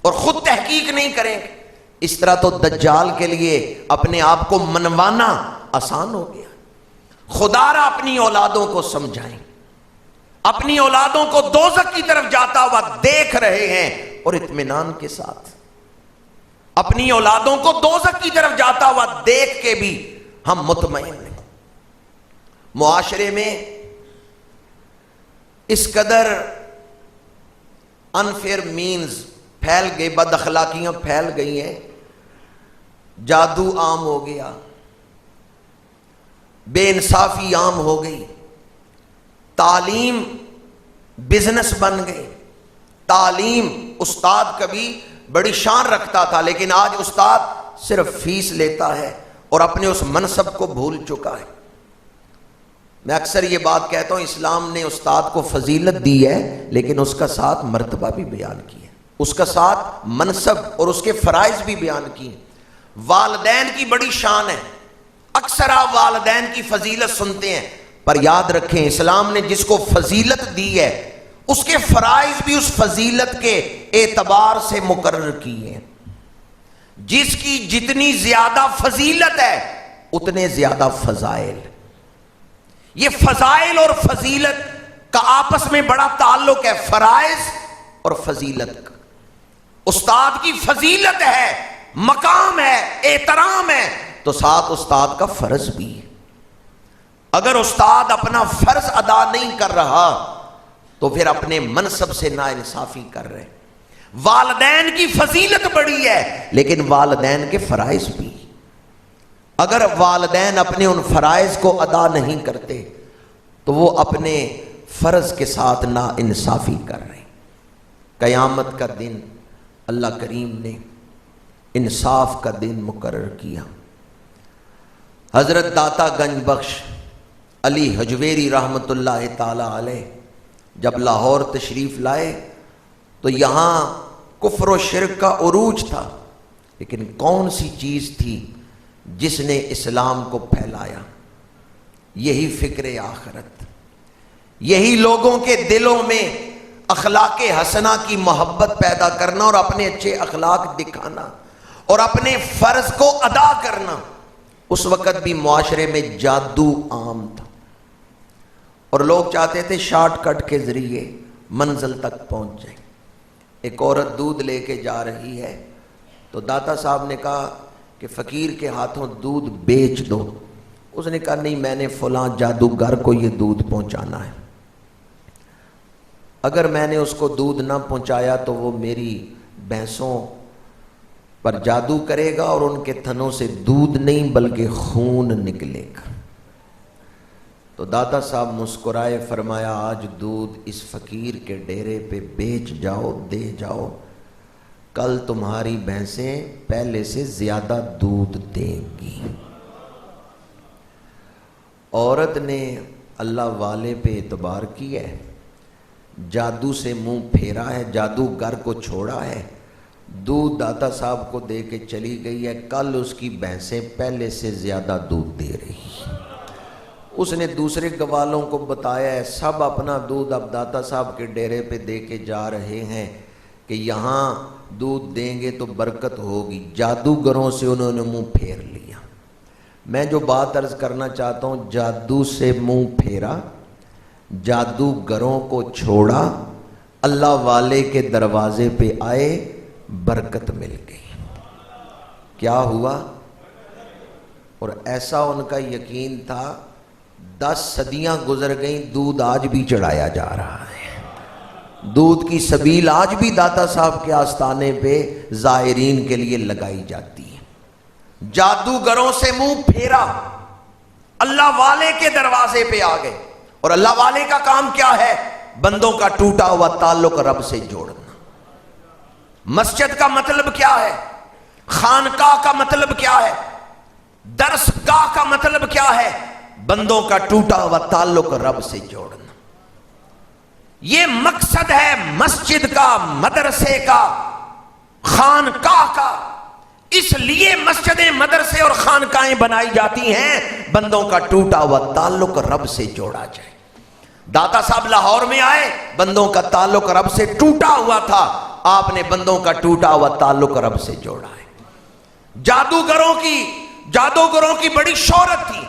اور خود تحقیق نہیں کریں گے۔ اس طرح تو دجال کے لیے اپنے آپ کو منوانا آسان ہو گیا۔ خدا را اپنی اولادوں کو سمجھائیں، اپنی اولادوں کو دوزخ کی طرف جاتا ہوا دیکھ رہے ہیں، اور اطمینان کے ساتھ اپنی اولادوں کو دوزخ کی طرف جاتا ہوا دیکھ کے بھی ہم مطمئن ہیں۔ معاشرے میں اس قدر انفیئر مینز پھیل گئے، بد اخلاقیاں پھیل گئی ہیں، جادو عام ہو گیا، بے انصافی عام ہو گئی، تعلیم بزنس بن گئی۔ تعلیم، استاد کبھی بڑی شان رکھتا تھا، لیکن آج استاد صرف فیس لیتا ہے اور اپنے اس منصب کو بھول چکا ہے۔ میں اکثر یہ بات کہتا ہوں، اسلام نے استاد کو فضیلت دی ہے، لیکن اس کا ساتھ مرتبہ بھی بیان کی ہے، اس کا ساتھ منصب اور اس کے فرائض بھی بیان کی ہیں۔ والدین کی بڑی شان ہے، اکثر آپ والدین کی فضیلت سنتے ہیں، پر یاد رکھیں اسلام نے جس کو فضیلت دی ہے اس کے فرائض بھی اس فضیلت کے اعتبار سے مقرر کیے ہیں۔ جس کی جتنی زیادہ فضیلت ہے اتنے زیادہ فضائل۔ یہ فضائل اور فضیلت کا آپس میں بڑا تعلق ہے، فرائض اور فضیلت کا۔ استاد کی فضیلت ہے، مقام ہے، احترام ہے، تو ساتھ استاد کا فرض بھی ہے۔ اگر استاد اپنا فرض ادا نہیں کر رہا تو پھر اپنے منصب سے ناانصافی کر رہے۔ والدین کی فضیلت بڑی ہے، لیکن والدین کے فرائض بھی۔ اگر والدین اپنے ان فرائض کو ادا نہیں کرتے تو وہ اپنے فرض کے ساتھ ناانصافی کر رہے۔ قیامت کا دن اللہ کریم نے انصاف کا دن مقرر کیا۔ حضرت داتا گنج بخش علی حجویری رحمۃ اللہ تعالی علیہ جب لاہور تشریف لائے تو یہاں کفر و شرک کا عروج تھا، لیکن کون سی چیز تھی جس نے اسلام کو پھیلایا؟ یہی فکر آخرت، یہی لوگوں کے دلوں میں اخلاق حسنہ کی محبت پیدا کرنا اور اپنے اچھے اخلاق دکھانا اور اپنے فرض کو ادا کرنا۔ اس وقت بھی معاشرے میں جادو عام تھا اور لوگ چاہتے تھے شارٹ کٹ کے ذریعے منزل تک پہنچ جائیں۔ ایک عورت دودھ لے کے جا رہی ہے تو داتا صاحب نے کہا کہ فقیر کے ہاتھوں دودھ بیچ دو۔ اس نے کہا نہیں، میں نے فلاں جادوگر کو یہ دودھ پہنچانا ہے، اگر میں نے اس کو دودھ نہ پہنچایا تو وہ میری بھینسوں پر جادو کرے گا اور ان کے تھنوں سے دودھ نہیں بلکہ خون نکلے گا۔ تو داتا صاحب مسکرائے، فرمایا آج دودھ اس فقیر کے ڈیرے پہ بیچ جاؤ، دے جاؤ، کل تمہاری بھینسیں پہلے سے زیادہ دودھ دیں گی۔ عورت نے اللہ والے پہ اعتبار کیا ہے، جادو سے منہ پھیرا ہے، جادوگر کو چھوڑا ہے، دودھ داتا صاحب کو دے کے چلی گئی ہے، کل اس کی بھینسیں پہلے سے زیادہ دودھ دے رہی۔ اس نے دوسرے گوالوں کو بتایا ہے، سب اپنا دودھ اب داتا صاحب کے ڈیرے پہ دے کے جا رہے ہیں کہ یہاں دودھ دیں گے تو برکت ہوگی۔ جادوگروں سے انہوں نے منہ پھیر لیا۔ میں جو بات عرض کرنا چاہتا ہوں، جادو سے منہ پھیرا، جادوگروں کو چھوڑا، اللہ والے کے دروازے پہ آئے، برکت مل گئی۔ کیا ہوا؟ اور ایسا ان کا یقین تھا، 10 صدیاں گزر گئیں، دودھ آج بھی چڑھایا جا رہا ہے۔ دودھ کی سبیل آج بھی داتا صاحب کے آستانے پہ زائرین کے لیے لگائی جاتی ہے۔ جادوگروں سے منہ پھیرا، اللہ والے کے دروازے پہ آ گئے، اور اللہ والے کا کام کیا ہے؟ بندوں کا ٹوٹا ہوا تعلق رب سے جوڑنا۔ مسجد کا مطلب کیا ہے؟ خانقاہ کا مطلب کیا ہے؟ درسگاہ کا مطلب کیا ہے؟ بندوں کا ٹوٹا ہوا تعلق رب سے جوڑنا۔ یہ مقصد ہے مسجد کا، مدرسے کا، خانقاہ کا۔ اس لیے مسجدیں، مدرسے اور خانقاہیں بنائی جاتی ہیں، بندوں کا ٹوٹا ہوا تعلق رب سے جوڑا جائے۔ داتا صاحب لاہور میں آئے، بندوں کا تعلق رب سے ٹوٹا ہوا تھا، آپ نے بندوں کا ٹوٹا ہوا تعلق رب سے جوڑا ہے۔ جادوگروں کی بڑی شہرت تھی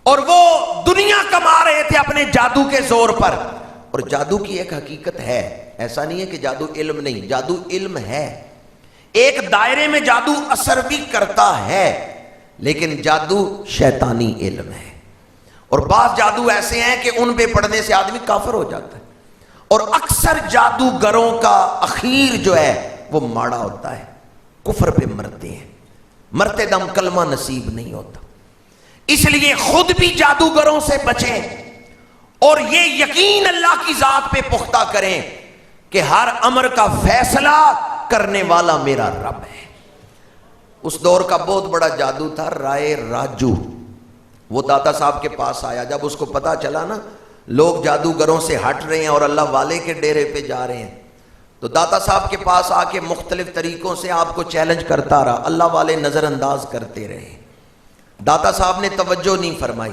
اور وہ دنیا کما رہے تھے اپنے جادو کے زور پر۔ اور جادو کی ایک حقیقت ہے، ایسا نہیں ہے کہ جادو علم نہیں، جادو علم ہے، ایک دائرے میں جادو اثر بھی کرتا ہے، لیکن جادو شیطانی علم ہے۔ اور بعض جادو ایسے ہیں کہ ان پہ پڑھنے سے آدمی کافر ہو جاتا ہے، اور اکثر جادوگروں کا اخیر جو ہے وہ ماڑا ہوتا ہے، کفر پہ مرتے ہیں، مرتے دم کلمہ نصیب نہیں ہوتا۔ اس لیے خود بھی جادوگروں سے بچیں اور یہ یقین اللہ کی ذات پہ پختہ کریں کہ ہر امر کا فیصلہ کرنے والا میرا رب ہے۔ اس دور کا بہت بڑا جادو تھا رائے راجو، وہ داتا صاحب کے پاس آیا، جب اس کو پتا چلا نا لوگ جادوگروں سے ہٹ رہے ہیں اور اللہ والے کے ڈیرے پہ جا رہے ہیں، تو داتا صاحب کے پاس آ کے مختلف طریقوں سے آپ کو چیلنج کرتا رہا، اللہ والے نظر انداز کرتے رہے۔ داتا صاحب نے توجہ نہیں فرمائی،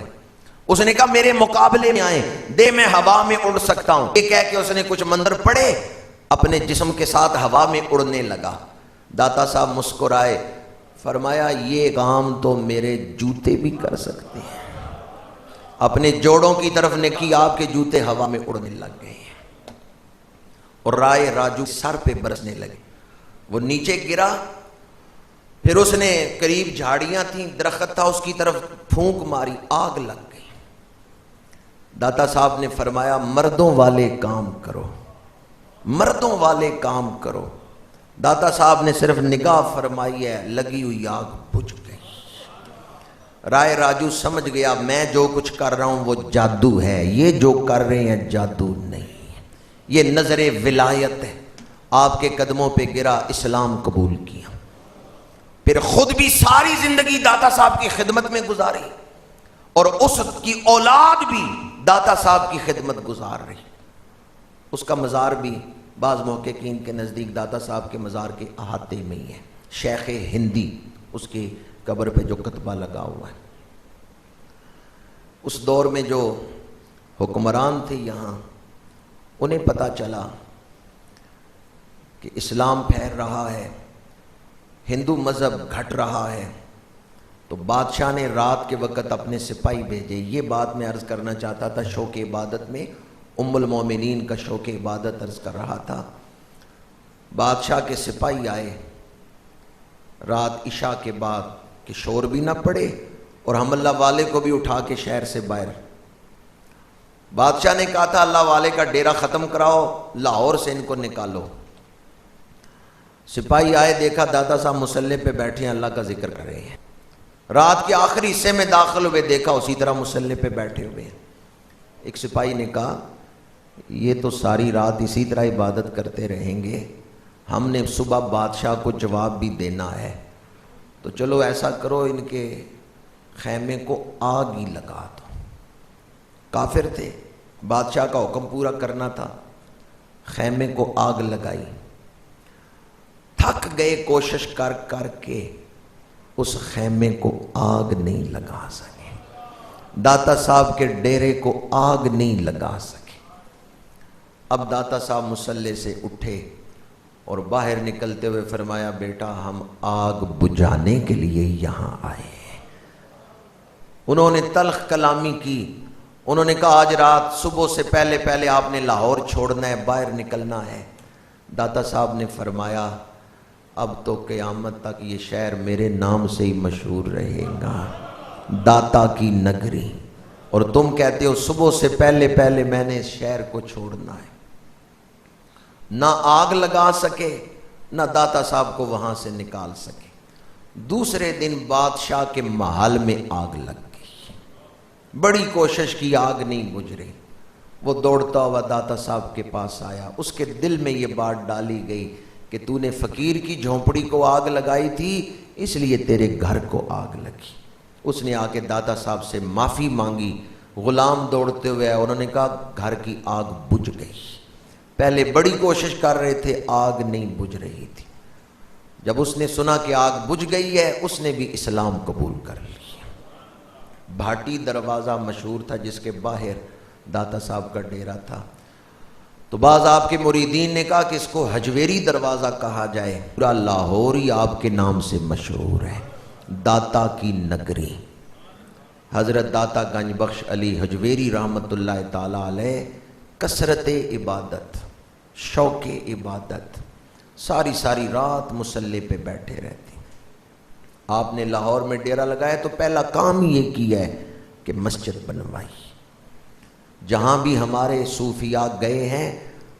اس نے کہا میرے مقابلے میں آئیں، دے میں ہوا میں اڑ سکتا ہوں۔ یہ کہہ کے اس نے کچھ منتر پڑھے، اپنے جسم کے ساتھ ہوا میں اڑنے لگا۔ داتا صاحب مسکرائے، فرمایا یہ کام تو میرے جوتے بھی کر سکتے ہیں۔ اپنے جوڑوں کی طرف نے کی، آپ کے جوتے ہوا میں اڑنے لگ گئے اور رائے راجو سر پہ برسنے لگے، وہ نیچے گرا۔ پھر اس نے قریب جھاڑیاں تھیں، درخت تھا، اس کی طرف پھونک ماری، آگ لگ گئی۔ داتا صاحب نے فرمایا مردوں والے کام کرو، مردوں والے کام کرو۔ داتا صاحب نے صرف نگاہ فرمائی ہے، لگی ہوئی آگ بجھ گئی۔ رائے راجو سمجھ گیا میں جو کچھ کر رہا ہوں وہ جادو ہے، یہ جو کر رہے ہیں جادو نہیں، یہ نظر ولایت ہے۔ آپ کے قدموں پہ گرا، اسلام قبول کیا۔ پھر خود بھی ساری زندگی داتا صاحب کی خدمت میں گزاری اور اس کی اولاد بھی داتا صاحب کی خدمت گزار رہی. اس کا مزار بھی بعض محققین کے نزدیک داتا صاحب کے مزار کے احاطے میں ہی ہے. شیخ ہندی اس کی قبر پہ جو کتبہ لگا ہوا ہے. اس دور میں جو حکمران تھے یہاں، انہیں پتہ چلا کہ اسلام پھیل رہا ہے، ہندو مذہب گھٹ رہا ہے، تو بادشاہ نے رات کے وقت اپنے سپاہی بھیجے. یہ بات میں عرض کرنا چاہتا تھا، شوق عبادت میں ام المومنین کا شوق عبادت عرض کر رہا تھا. بادشاہ کے سپاہی آئے رات عشاء کے بعد کہ شور بھی نہ پڑے اور ہم اللہ والے کو بھی اٹھا کے شہر سے باہر. بادشاہ نے کہا تھا اللہ والے کا ڈیرا ختم کراؤ، لاہور سے ان کو نکالو. سپاہی آئے، دیکھا داتا صاحب مصلی پہ بیٹھے ہیں، اللہ کا ذکر کر رہے ہیں. رات کے آخری حصے میں داخل ہوئے، دیکھا اسی طرح مصلی پہ بیٹھے ہوئے ہیں. ایک سپاہی نے کہا یہ تو ساری رات اسی طرح عبادت کرتے رہیں گے، ہم نے صبح بادشاہ کو جواب بھی دینا ہے، تو چلو ایسا کرو ان کے خیمے کو آگ ہی لگا دو. کافر تھے، بادشاہ کا حکم پورا کرنا تھا. خیمے کو آگ لگائی، تھک گئے کوشش کر کر کے اس خیمے کو آگ نہیں لگا سکے، داتا صاحب کے ڈیرے کو آگ نہیں لگا سکے. اب داتا صاحب مصلی سے اٹھے اور باہر نکلتے ہوئے فرمایا بیٹا ہم آگ بجھانے کے لیے یہاں آئے ہیں. انہوں نے تلخ کلامی کی. انہوں نے کہا آج رات صبح سے پہلے پہلے آپ نے لاہور چھوڑنا ہے، باہر نکلنا ہے. داتا صاحب نے فرمایا اب تو قیامت تک یہ شہر میرے نام سے ہی مشہور رہے گا، داتا کی نگری. اور تم کہتے ہو صبح سے پہلے پہلے میں نے اس شہر کو چھوڑنا ہے. نہ آگ لگا سکے، نہ داتا صاحب کو وہاں سے نکال سکے. دوسرے دن بادشاہ کے محل میں آگ لگ گئی. بڑی کوشش کی، آگ نہیں بجھ رہی. وہ دوڑتا ہوا داتا صاحب کے پاس آیا. اس کے دل میں یہ بات ڈالی گئی کہ تو نے فقیر کی جھونپڑی کو آگ لگائی تھی، اس لیے تیرے گھر کو آگ لگی. اس نے آ کے داتا صاحب سے معافی مانگی. غلام دوڑتے ہوئے انہوں نے کہا گھر کی آگ بجھ گئی. پہلے بڑی کوشش کر رہے تھے، آگ نہیں بجھ رہی تھی. جب اس نے سنا کہ آگ بجھ گئی ہے، اس نے بھی اسلام قبول کر لیا. بھاٹی دروازہ مشہور تھا جس کے باہر داتا صاحب کا ڈیرا تھا. تو بعض آپ کے مریدین نے کہا کہ اس کو حجویری دروازہ کہا جائے. پورا لاہور ہی آپ کے نام سے مشہور ہے، داتا کی نگری. حضرت داتا گنج بخش علی حجویری رحمت اللہ تعالی علیہ کثرت عبادت، شوق عبادت، ساری ساری رات مصلی پہ بیٹھے رہتے. آپ نے لاہور میں ڈیرا لگایا تو پہلا کام یہ کیا ہے کہ مسجد بنوائی. جہاں بھی ہمارے صوفیاء گئے ہیں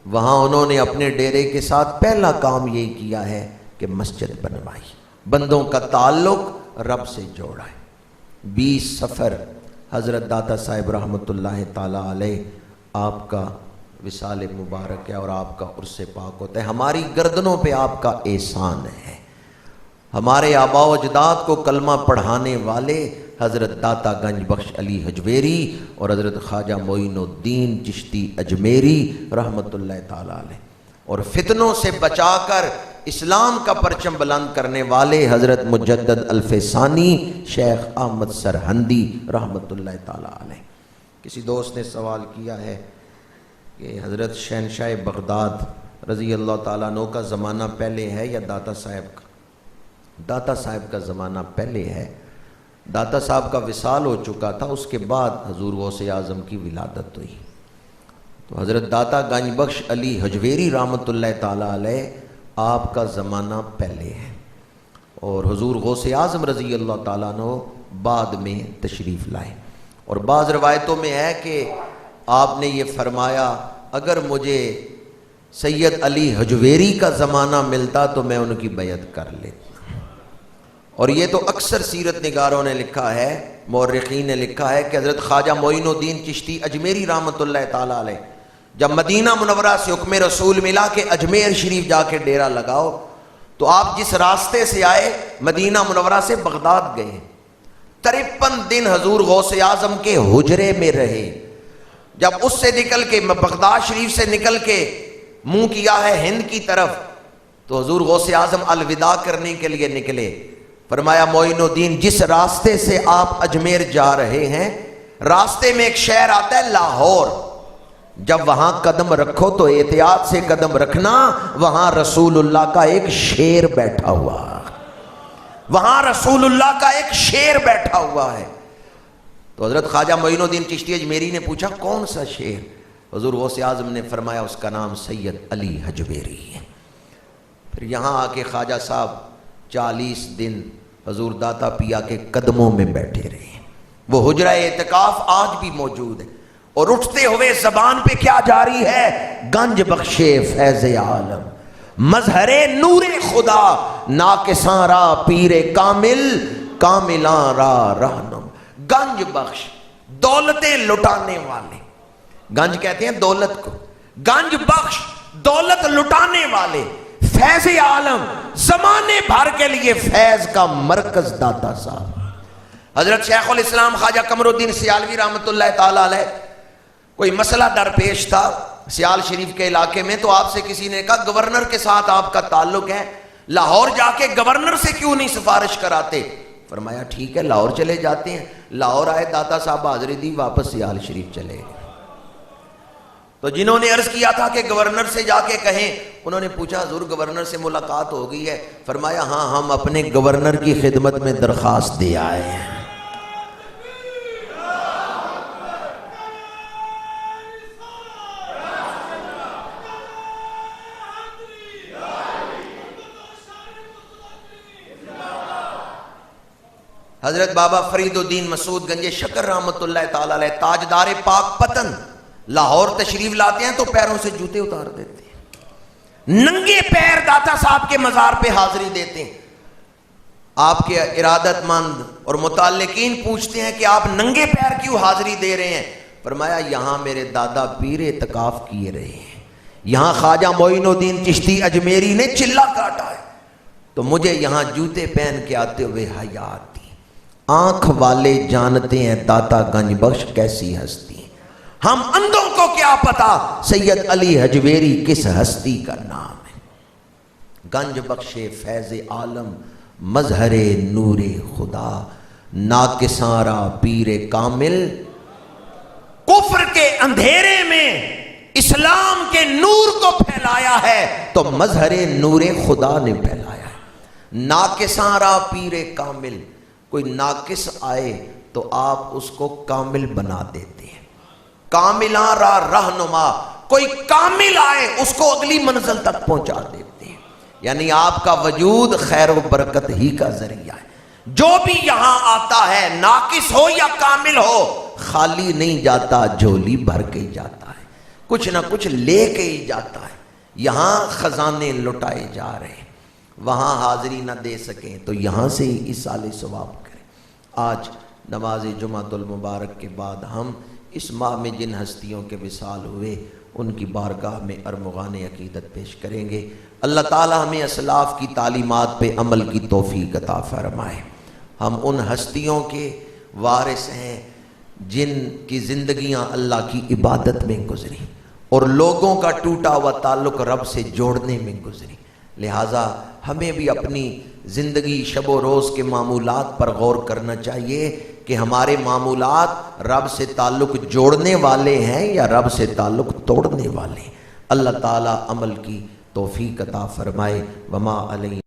وہاں انہوں نے اپنے ڈیرے کے ساتھ پہلا کام یہ کیا ہے کہ مسجد بنوائی، بندوں کا تعلق رب سے جوڑا ہے. 20 صفر حضرت داتا صاحب رحمت اللہ تعالی علیہ آپ کا وصال مبارک ہے اور آپ کا عرس پاک ہوتا ہے. ہماری گردنوں پہ آپ کا احسان ہے. ہمارے آباء و اجداد کو کلمہ پڑھانے والے حضرت داتا گنج بخش علی حجویری اور حضرت خواجہ معین الدین چشتی اجمیری رحمت اللہ تعالی علیہ، اور فتنوں سے بچا کر اسلام کا پرچم بلند کرنے والے حضرت مجدد الف ثانی شیخ احمد سرہندی رحمت اللہ تعالی علیہ. کسی دوست نے سوال کیا ہے کہ حضرت شہنشاہ بغداد رضی اللہ تعالیٰ عنہ کا زمانہ پہلے ہے یا داتا صاحب کا؟ داتا صاحب کا زمانہ پہلے ہے. داتا صاحب کا وصال ہو چکا تھا، اس کے بعد حضور غوث اعظم کی ولادت ہوئی. تو حضرت داتا گنج بخش علی حجویری رحمت اللہ تعالی علیہ آپ کا زمانہ پہلے ہے اور حضور غوث اعظم رضی اللہ تعالیٰ عنہ بعد میں تشریف لائے. اور بعض روایتوں میں ہے کہ آپ نے یہ فرمایا اگر مجھے سید علی حجویری کا زمانہ ملتا تو میں ان کی بیعت کر لیتا. اور یہ تو اکثر سیرت نگاروں نے لکھا ہے، مورخین نے لکھا ہے کہ حضرت خواجہ معین الدین چشتی اجمیری رحمت اللہ تعالی علیہ جب مدینہ منورہ سے حکم رسول ملا کہ اجمیر شریف جا کے ڈیرا لگاؤ، تو آپ جس راستے سے آئے مدینہ منورہ سے بغداد گئے، 53 دن حضور غوث اعظم کے حجرے میں رہے۔ جب اس سے نکل کے بغداد شریف سے نکل کے منہ کیا ہے ہند کی طرف، تو حضور غوث اعظم الوداع کرنے کے لیے نکلے۔ فرمایا معین الدین جس راستے سے آپ اجمیر جا رہے ہیں، راستے میں ایک شہر آتا ہے لاہور، جب وہاں قدم رکھو تو احتیاط سے قدم رکھنا، وہاں رسول اللہ کا ایک شیر بیٹھا ہوا، وہاں رسول اللہ کا ایک شیر بیٹھا ہوا ہے۔ تو حضرت خواجہ معین الدین چشتی اجمیری نے پوچھا کون سا شیر؟ حضور غوث اعظم نے فرمایا اس کا نام سید علی حجویری ہے۔ پھر یہاں آ کے خواجہ صاحب 40 دن حضور داتا پیا کے قدموں میں بیٹھے رہے۔ وہ حجرہ اعتکاف آج بھی موجود ہے، اور اٹھتے ہوئے زبان پہ کیا جاری ہے؟ گنج بخشے فیض عالم، مظہر نور خدا، ناقصاں را پیر کامل، کاملاں را رہنم۔ گنج بخش، دولتیں لٹانے والے، گنج کہتے ہیں دولت کو، گنج بخش دولت لٹانے والے، فیض عالم زمانے بھر کے لیے فیض کا مرکز داتا صاحب حضرت شیخ الاسلام خواجہ قمر الدین سیالوی رحمۃ اللہ تعالی علیہ۔ کوئی مسئلہ درپیش تھا سیال شریف کے علاقے میں، تو آپ سے کسی نے کہا گورنر کے ساتھ آپ کا تعلق ہے، لاہور جا کے گورنر سے کیوں نہیں سفارش کراتے؟ فرمایا ٹھیک ہے لاہور چلے جاتے ہیں۔ لاہور آئے، داتا صاحب حاضری دی، واپس سیال شریف چلے گئے۔ تو جنہوں نے عرض کیا تھا کہ گورنر سے جا کے کہیں، انہوں نے پوچھا حضور گورنر سے ملاقات ہو گئی ہے؟ فرمایا ہاں، ہم اپنے گورنر کی خدمت میں درخواست دے آئے ہیں۔ حضرت بابا فرید الدین مسعود گنج شکر رحمۃ اللہ تعالی علیہ تاجدار پاک پتن لاہور تشریف لاتے ہیں تو پیروں سے جوتے اتار دیتے ہیں، ننگے پیر داتا صاحب کے مزار پہ حاضری دیتے ہیں۔ آپ کے ارادت مند اور متعلقین پوچھتے ہیں کہ آپ ننگے پیر کیوں حاضری دے رہے ہیں؟ فرمایا یہاں میرے دادا پیر اعتکاف کیے رہے ہیں، یہاں خواجہ معین الدین چشتی اجمیری نے چلا کاٹا ہے، تو مجھے یہاں جوتے پہن کے آتے ہوئے حیا آتی۔ آنکھ والے جانتے ہیں داتا گنج بخش کیسی ہستی، ہم اندھوں کو کیا پتا سید علی حجویری کس ہستی کا نام ہے۔ گنج بخش فیض عالم، مظہر نور خدا، ناقصاں را پیر کامل۔ کفر کے اندھیرے میں اسلام کے نور کو پھیلایا ہے تو مظہر نور خدا نے پھیلایا ہے۔ ناقصاں را پیر کامل، کوئی ناقص آئے تو آپ اس کو کامل بنا دیتے ہیں۔ کاملاں را رہنما، کوئی کامل آئے اس کو اگلی منزل تک پہنچا دیتے ہیں۔ یعنی آپ کا وجود خیر و برکت ہی کا ذریعہ ہے۔ جو بھی یہاں آتا ہے ناقص ہو یا کامل ہو، خالی نہیں جاتا، جھولی بھر کے ہی جاتا ہے، کچھ نہ کچھ لے کے ہی جاتا ہے۔ یہاں خزانے لٹائے جا رہے ہیں، وہاں حاضری نہ دے سکیں تو یہاں سے ہی ایصال ثواب کریں۔ آج نماز جمعۃ المبارک کے بعد ہم اس ماہ میں جن ہستیوں کے وصال ہوئے ان کی بارگاہ میں ارمغان عقیدت پیش کریں گے۔ اللہ تعالی ہمیں اسلاف کی تعلیمات پہ عمل کی توفیق عطا فرمائے۔ ہم ان ہستیوں کے وارث ہیں جن کی زندگیاں اللہ کی عبادت میں گزری اور لوگوں کا ٹوٹا ہوا تعلق رب سے جوڑنے میں گزری، لہٰذا ہمیں بھی اپنی زندگی شب و روز کے معمولات پر غور کرنا چاہیے کہ ہمارے معمولات رب سے تعلق جوڑنے والے ہیں یا رب سے تعلق توڑنے والے ہیں۔ اللہ تعالیٰ عمل کی توفیق عطا فرمائے۔ وما علیہ